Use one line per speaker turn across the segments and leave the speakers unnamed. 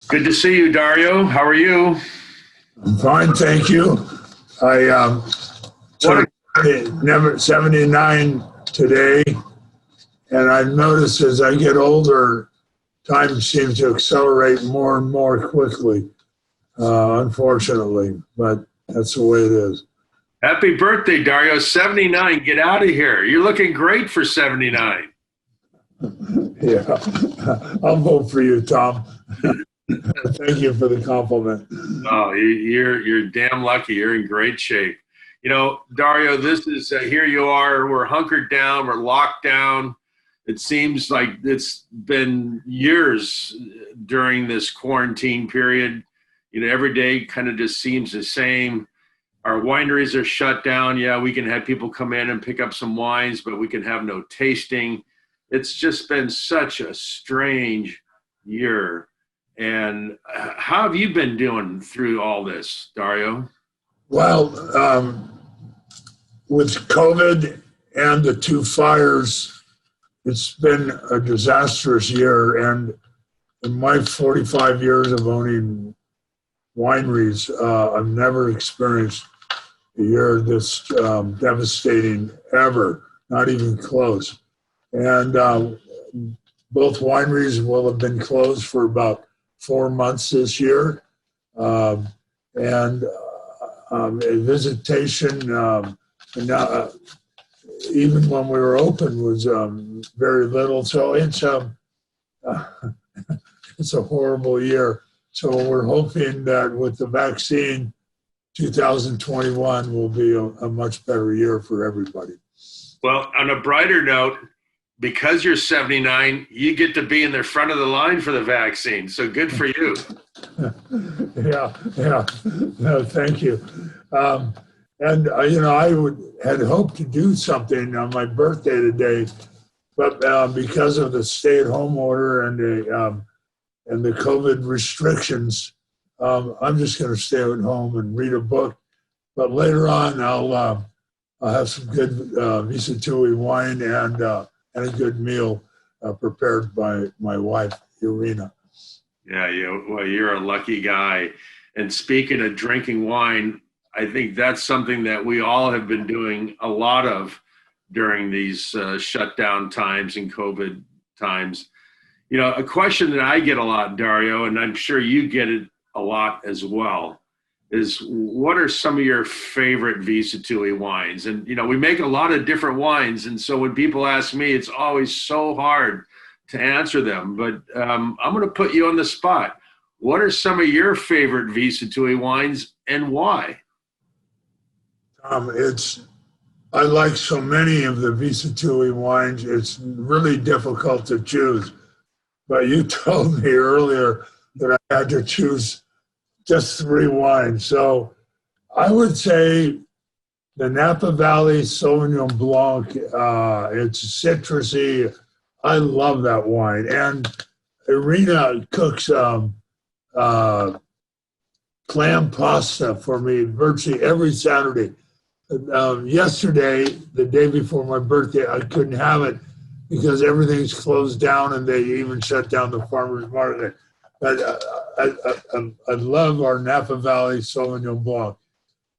Good to see you, Dario. How are you?
I'm fine, thank you. I
What?
turned never 79 today, and I've noticed as I get older, time seems to accelerate more and more quickly, unfortunately, but that's the way it is.
Happy birthday, Dario. 79. Get out of here. You're looking great for 79.
Yeah, I'll vote for you, Tom. Thank you for the compliment.
Oh, you're damn lucky. You're in great shape. You know, Dario, this is here you are. We're hunkered down. We're locked down. It seems like it's been years during this quarantine period. You know, every day kind of just seems the same. Our wineries are shut down. Yeah, we can have people come in and pick up some wines, but we can have no tasting. It's just been such a strange year. And how have you been doing through all this, Dario?
Well, with COVID and the two fires, it's been a disastrous year. And in my 45 years of owning wineries, I've never experienced a year this devastating ever, not even close. And both wineries will have been closed for about 4 months this year. And visitation, and, even when we were open, was very little. So it's a horrible year. So we're hoping that with the vaccine, 2021 will be a much better year for everybody.
Well, on a brighter note, because you're 79, you get to be in the front of the line for the vaccine. So good for you.
Yeah. No, thank you. And had hoped to do something on my birthday today, but because of the stay-at-home order and the COVID restrictions, I'm just going to stay at home and read a book. But later on, I'll have some good Sattui wine and a good meal prepared by my wife, Irina.
Yeah, well, you're a lucky guy. And speaking of drinking wine, I think that's something that we all have been doing a lot of during these shutdown times and COVID times. You know, a question that I get a lot, Dario, and I'm sure you get it a lot as well, is what are some of your favorite Sattui wines? And, you know, we make a lot of different wines. And so when people ask me, it's always so hard to answer them. But I'm going to put you on the spot. What are some of your favorite Sattui wines and why?
I like so many of the Sattui wines, it's really difficult to choose. But you told me earlier that I had to choose just three wines. So I would say the Napa Valley Sauvignon Blanc, it's citrusy. I love that wine. And Irina cooks clam pasta for me virtually every Saturday. Yesterday, the day before my birthday, I couldn't have it because everything's closed down and they even shut down the farmer's market. But I love our Napa Valley Sauvignon Blanc.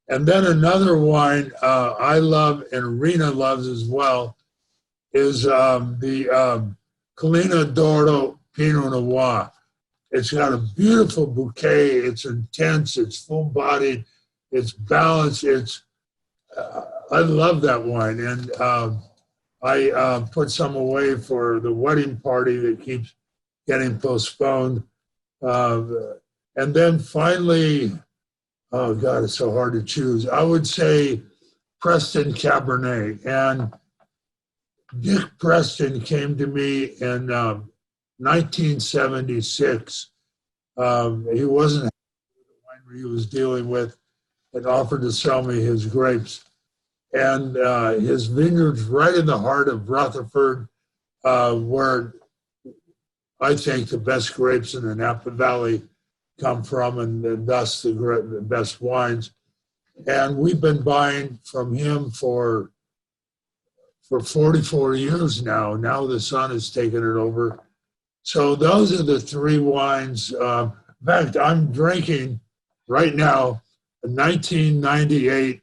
And then another wine I love and Irina loves as well is the Collina d'Oro Pinot Noir. It's got a beautiful bouquet. It's intense. It's full-bodied. It's balanced. I love that wine. And I put some away for the wedding party that keeps getting postponed. And then finally, oh God, it's so hard to choose. I would say Preston Cabernet. And Dick Preston came to me in 1976. He wasn't happy with the winery he was dealing with and offered to sell me his grapes. And his vineyard's right in the heart of Rutherford, where I think the best grapes in the Napa Valley come from, and thus the best wines. And we've been buying from him for 44 years now. Now the son has taken it over. So those are the three wines. In fact, I'm drinking right now a 1998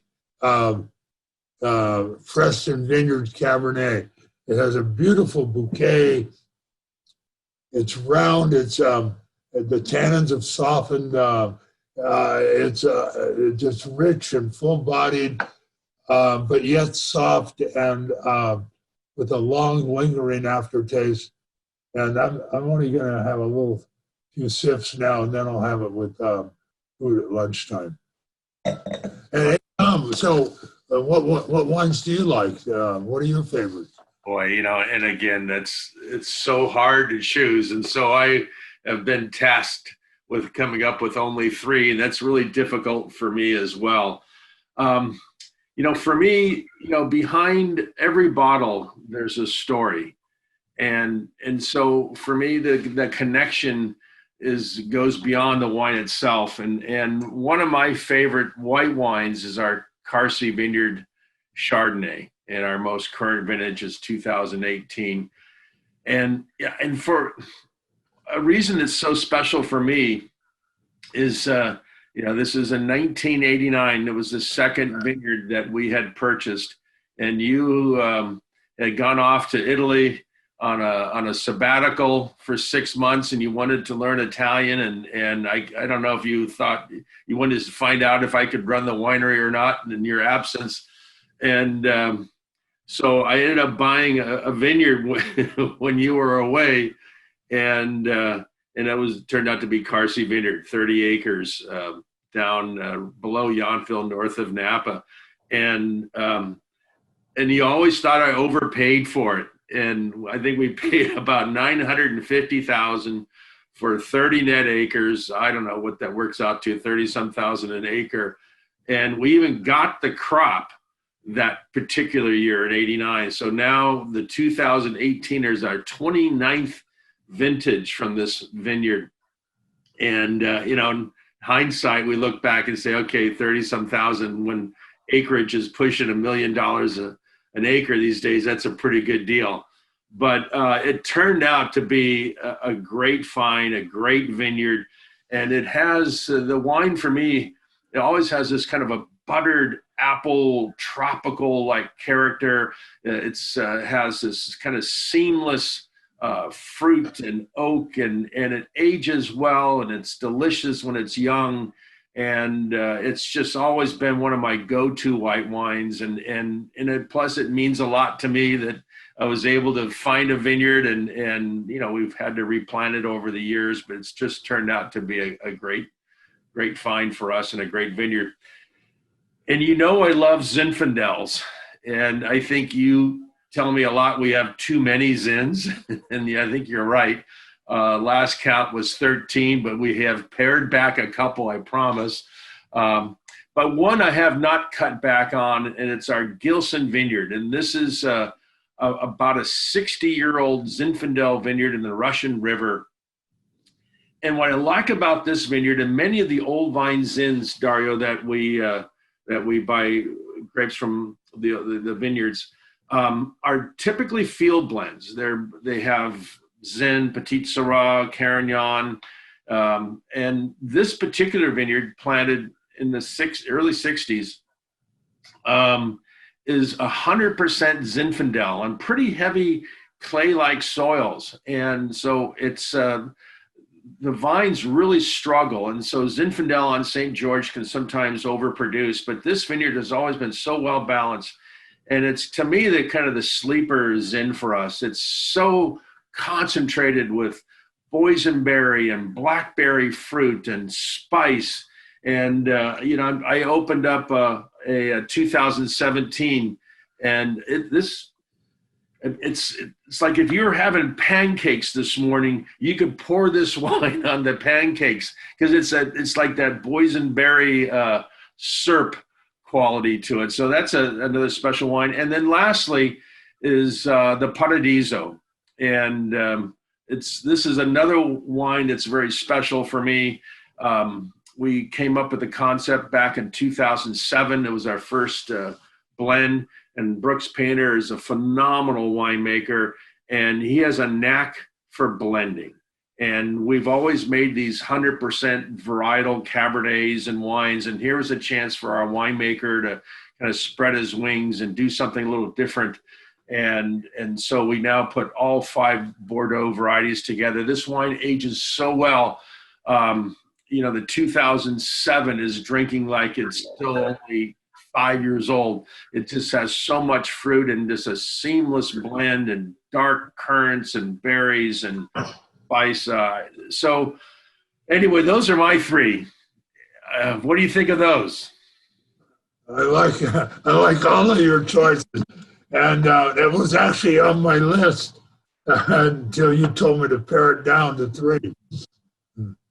Preston Vineyard Cabernet. It has a beautiful bouquet. It's round. It's the tannins have softened. It's just rich and full-bodied, but yet soft and with a long, lingering aftertaste. And I'm only going to have a few sips now, and then I'll have it with food at lunchtime. And what wines do you like? What are your favorites?
Boy, and again, it's so hard to choose. And so I have been tasked with coming up with only three, and that's really difficult for me as well. For me, behind every bottle, there's a story. And so for me, the connection goes beyond the wine itself. And one of my favorite white wines is our Carsey Vineyard Chardonnay, and our most current vintage is 2018. And for a reason that's so special for me is, this is in 1989. It was the second vineyard that we had purchased, and you had gone off to Italy on a sabbatical for 6 months, and you wanted to learn Italian, and I don't know if you thought you wanted to find out if I could run the winery or not in your absence. And so I ended up buying a vineyard when you were away, and it turned out to be Carsey Vineyard, 30 acres down below Yountville, north of Napa, and you always thought I overpaid for it, and I think we paid about $950,000 for 30 net acres. I don't know what that works out to, 30-some thousand an acre, and we even got the crop that particular year in 89. So now the 2018 is our 29th vintage from this vineyard. And, in hindsight, we look back and say, okay, 30-some thousand, when acreage is pushing $1 million an acre these days, that's a pretty good deal. But it turned out to be a great find, a great vineyard. And it has, the wine for me, it always has this kind of a buttered apple tropical like character. It's has this kind of seamless fruit and oak, and it ages well, and it's delicious when it's young, and it's just always been one of my go-to white wines, and plus it means a lot to me that I was able to find a vineyard, and we've had to replant it over the years, but it's just turned out to be a great find for us and a great vineyard. And I love Zinfandels, and I think you tell me a lot we have too many Zins, and I think you're right. Last count was 13, but we have pared back a couple, I promise. But one I have not cut back on, and it's our Gilson Vineyard, and this is about a 60-year-old Zinfandel vineyard in the Russian River. And what I like about this vineyard, and many of the old vine Zins, Dario, that we buy grapes from the vineyards, are typically field blends. They have Zin, Petit Syrah, Carignan, and this particular vineyard, planted in the early 60s, is 100% Zinfandel on pretty heavy clay-like soils, and so it's the vines really struggle, and so Zinfandel on St. George can sometimes overproduce, but this vineyard has always been so well balanced, and it's, to me, the kind of the sleeper Zin for us. It's so concentrated with boysenberry and blackberry fruit and spice, and I opened up a 2017, and it's like if you were having pancakes this morning, you could pour this wine on the pancakes, because it's like that boysenberry syrup quality to it. So that's another special wine. And then lastly is the Paradiso, and this is another wine that's very special for me. We came up with the concept back in 2007. It was our first blend. And Brooks Painter is a phenomenal winemaker, and he has a knack for blending. And we've always made these 100% varietal Cabernets and wines. And here was a chance for our winemaker to kind of spread his wings and do something a little different. And so we now put all 5 Bordeaux varieties together. This wine ages so well. The 2007 is drinking like it's still only 5 years old. It just has so much fruit and just a seamless blend and dark currants and berries and spice. So anyway, those are my 3. What do you think of those?
I like all of your choices, and it was actually on my list until you told me to pare it down to 3.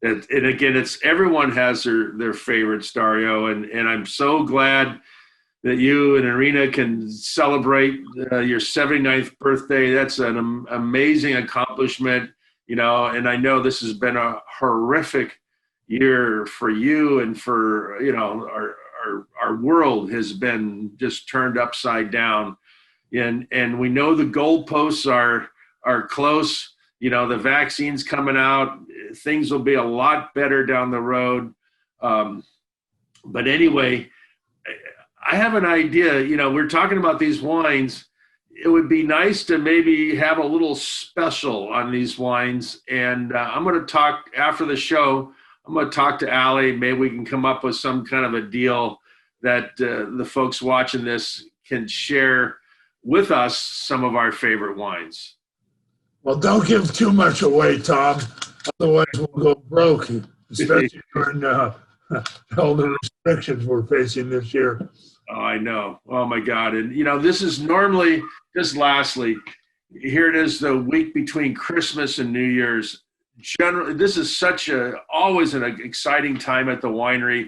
And again, it's everyone has their favorites, Dario, and I'm so glad that you and Irina can celebrate your 79th birthday. That's an amazing accomplishment, and I know this has been a horrific year for you and for, our world has been just turned upside down. And we know the goalposts are close. The vaccine's coming out. Things will be a lot better down the road. But anyway, I have an idea. We're talking about these wines. It would be nice to maybe have a little special on these wines. And I'm going to talk after the show. I'm going to talk to Allie. Maybe we can come up with some kind of a deal that the folks watching this can share with us some of our favorite wines.
Well, don't give too much away, Tom. Otherwise, we'll go broke, especially during all the restrictions we're facing this year.
Oh, I know. Oh, my God. And, this is normally, just lastly, here it is the week between Christmas and New Year's. Generally, this is always an exciting time at the winery.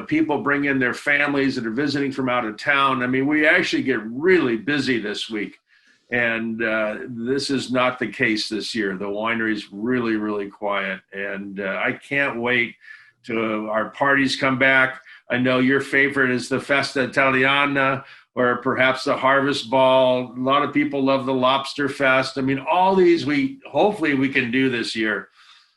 People bring in their families that are visiting from out of town. I mean, we actually get really busy this week. And this is not the case this year. The winery's really, really quiet. And I can't wait till our parties come back. I know your favorite is the Festa Italiana or perhaps the Harvest Ball. A lot of people love the Lobster Fest. I mean, all these hopefully we can do this year.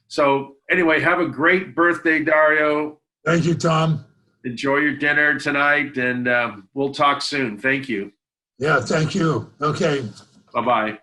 So anyway, have a great birthday, Dario.
Thank you, Tom.
Enjoy your dinner tonight, and we'll talk soon. Thank you.
Yeah, thank you. Okay.
Bye-bye.